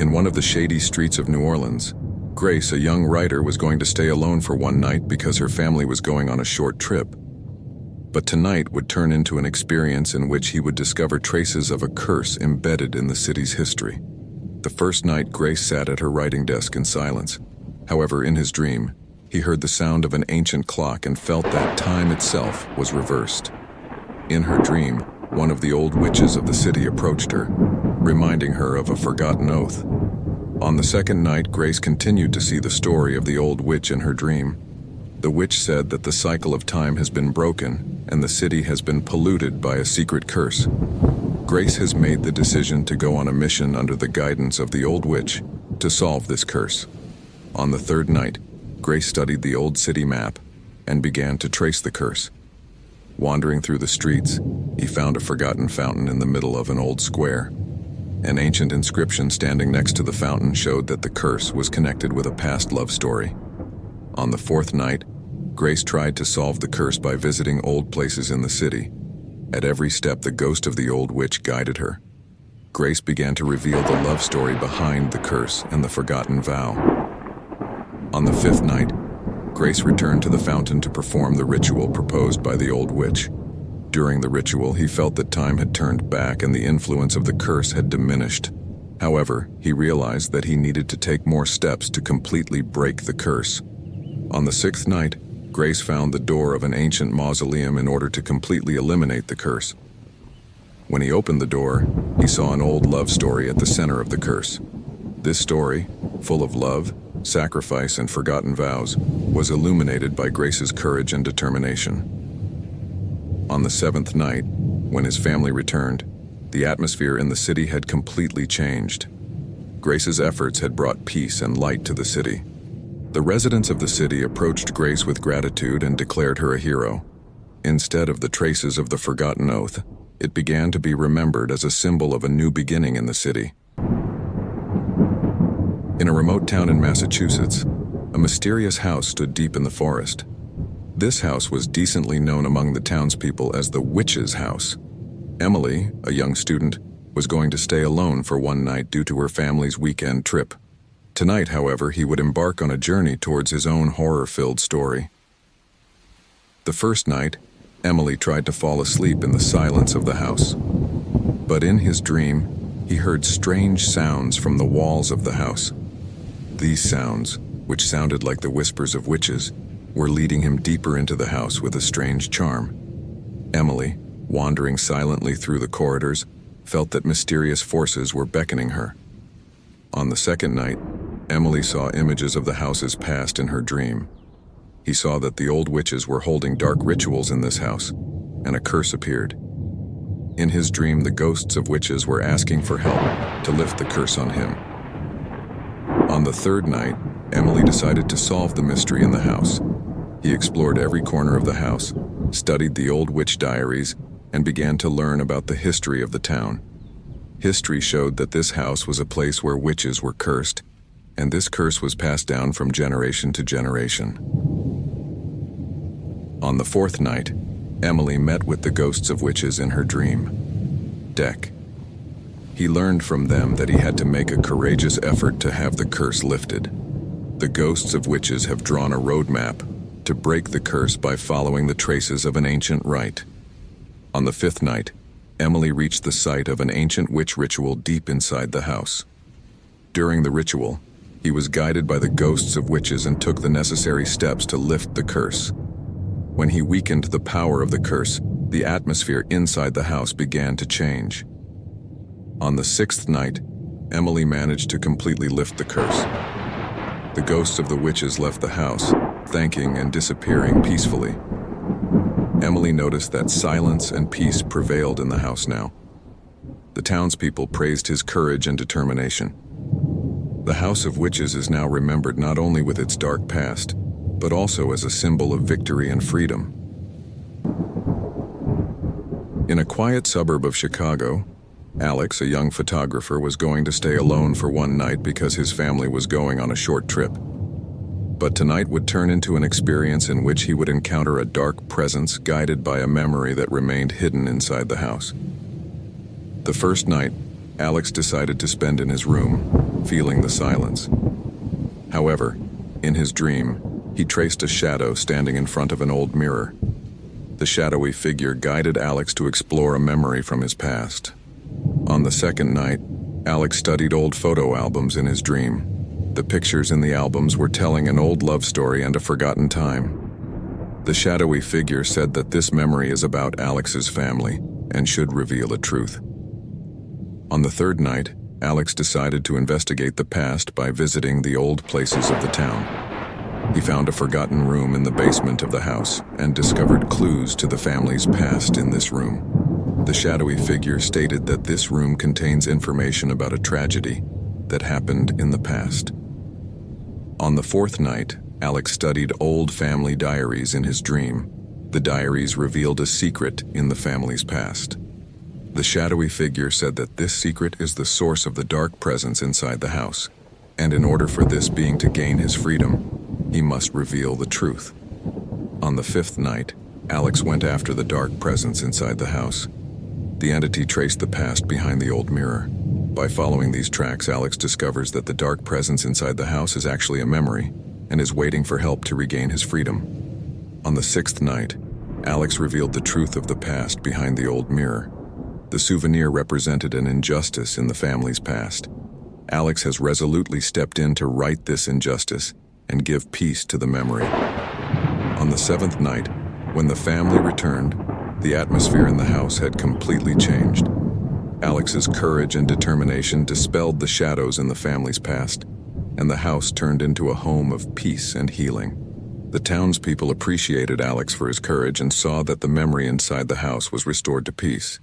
In one of the shady streets of New Orleans, Grace, a young writer, was going to stay alone for one night because her family was going on a short trip. But tonight would turn into an experience in which he would discover traces of a curse embedded in the city's history. The first night, Grace sat at her writing desk in silence. However, in his dream, he heard the sound of an ancient clock and felt that time itself was reversed. In her dream, one of the old witches of the city approached her, reminding her of a forgotten oath. On the second night, Grace continued to see the story of the old witch in her dream. The witch said that the cycle of time has been broken and the city has been polluted by a secret curse. Grace has made the decision to go on a mission under the guidance of the old witch to solve this curse. On the third night, Grace studied the old city map and began to trace the curse. Wandering through the streets, he found a forgotten fountain in the middle of an old square. An ancient inscription standing next to the fountain showed that the curse was connected with a past love story. On the fourth night, Grace tried to solve the curse by visiting old places in the city. At every step, the ghost of the old witch guided her. Grace began to reveal the love story behind the curse and the forgotten vow. On the fifth night, Grace returned to the fountain to perform the ritual proposed by the old witch. During the ritual, he felt that time had turned back and the influence of the curse had diminished. However, he realized that he needed to take more steps to completely break the curse. On the sixth night, Grace found the door of an ancient mausoleum in order to completely eliminate the curse. When he opened the door, he saw an old love story at the center of the curse. This story, full of love, sacrifice, and forgotten vows, was illuminated by Grace's courage and determination. On the seventh night, when his family returned, the atmosphere in the city had completely changed. Grace's efforts had brought peace and light to the city. The residents of the city approached Grace with gratitude and declared her a hero. Instead of the traces of the forgotten oath, it began to be remembered as a symbol of a new beginning in the city. In a remote town in Massachusetts, a mysterious house stood deep in the forest. This house was decently known among the townspeople as the witch's house. Emily, a young student, was going to stay alone for one night due to her family's weekend trip. Tonight, however, he would embark on a journey towards his own horror-filled story. The first night, Emily tried to fall asleep in the silence of the house. But in his dream, he heard strange sounds from the walls of the house. These sounds, which sounded like the whispers of witches, were leading him deeper into the house with a strange charm. Emily, wandering silently through the corridors, felt that mysterious forces were beckoning her. On the second night, Emily saw images of the house's past in her dream. He saw that the old witches were holding dark rituals in this house, and a curse appeared. In his dream, the ghosts of witches were asking for help to lift the curse on him. On the third night, Emily decided to solve the mystery in the house. He explored every corner of the house, studied the old witch diaries, and began to learn about the history of the town. History showed that this house was a place where witches were cursed, and this curse was passed down from generation to generation. On the fourth night, Emily met with the ghosts of witches in her dream. Deck. He learned from them that he had to make a courageous effort to have the curse lifted. The ghosts of witches have drawn a roadmap to break the curse by following the traces of an ancient rite. On the fifth night, Emily reached the site of an ancient witch ritual deep inside the house. During the ritual, he was guided by the ghosts of witches and took the necessary steps to lift the curse. When he weakened the power of the curse, the atmosphere inside the house began to change. On the sixth night, Emily managed to completely lift the curse. The ghosts of the witches left the house, thanking and disappearing peacefully. Emily noticed that silence and peace prevailed in the house now. The townspeople praised his courage and determination. The House of Witches is now remembered not only with its dark past, but also as a symbol of victory and freedom. In a quiet suburb of Chicago, Alex, a young photographer, was going to stay alone for one night because his family was going on a short trip. But tonight would turn into an experience in which he would encounter a dark presence guided by a memory that remained hidden inside the house. The first night, Alex decided to spend in his room. feeling the silence. However, in his dream, he traced a shadow standing in front of an old mirror. The shadowy figure guided Alex to explore a memory from his past. On the second night, Alex studied old photo albums in his dream. The pictures in the albums were telling an old love story and a forgotten time. The shadowy figure said that this memory is about Alex's family and should reveal a truth. On the third night, Alex decided to investigate the past by visiting the old places of the town. He found a forgotten room in the basement of the house and discovered clues to the family's past in this room. The shadowy figure stated that this room contains information about a tragedy that happened in the past. On the fourth night, Alex studied old family diaries in his dream. The diaries revealed a secret in the family's past. The shadowy figure said that this secret is the source of the dark presence inside the house, and in order for this being to gain his freedom, he must reveal the truth. On the fifth night, Alex went after the dark presence inside the house. The entity traced the past behind the old mirror. By following these tracks, Alex discovers that the dark presence inside the house is actually a memory and is waiting for help to regain his freedom. On the sixth night, Alex revealed the truth of the past behind the old mirror. The souvenir represented an injustice in the family's past. Alex has resolutely stepped in to right this injustice and give peace to the memory. On the seventh night, when the family returned, the atmosphere in the house had completely changed. Alex's courage and determination dispelled the shadows in the family's past, and the house turned into a home of peace and healing. The townspeople appreciated Alex for his courage and saw that the memory inside the house was restored to peace.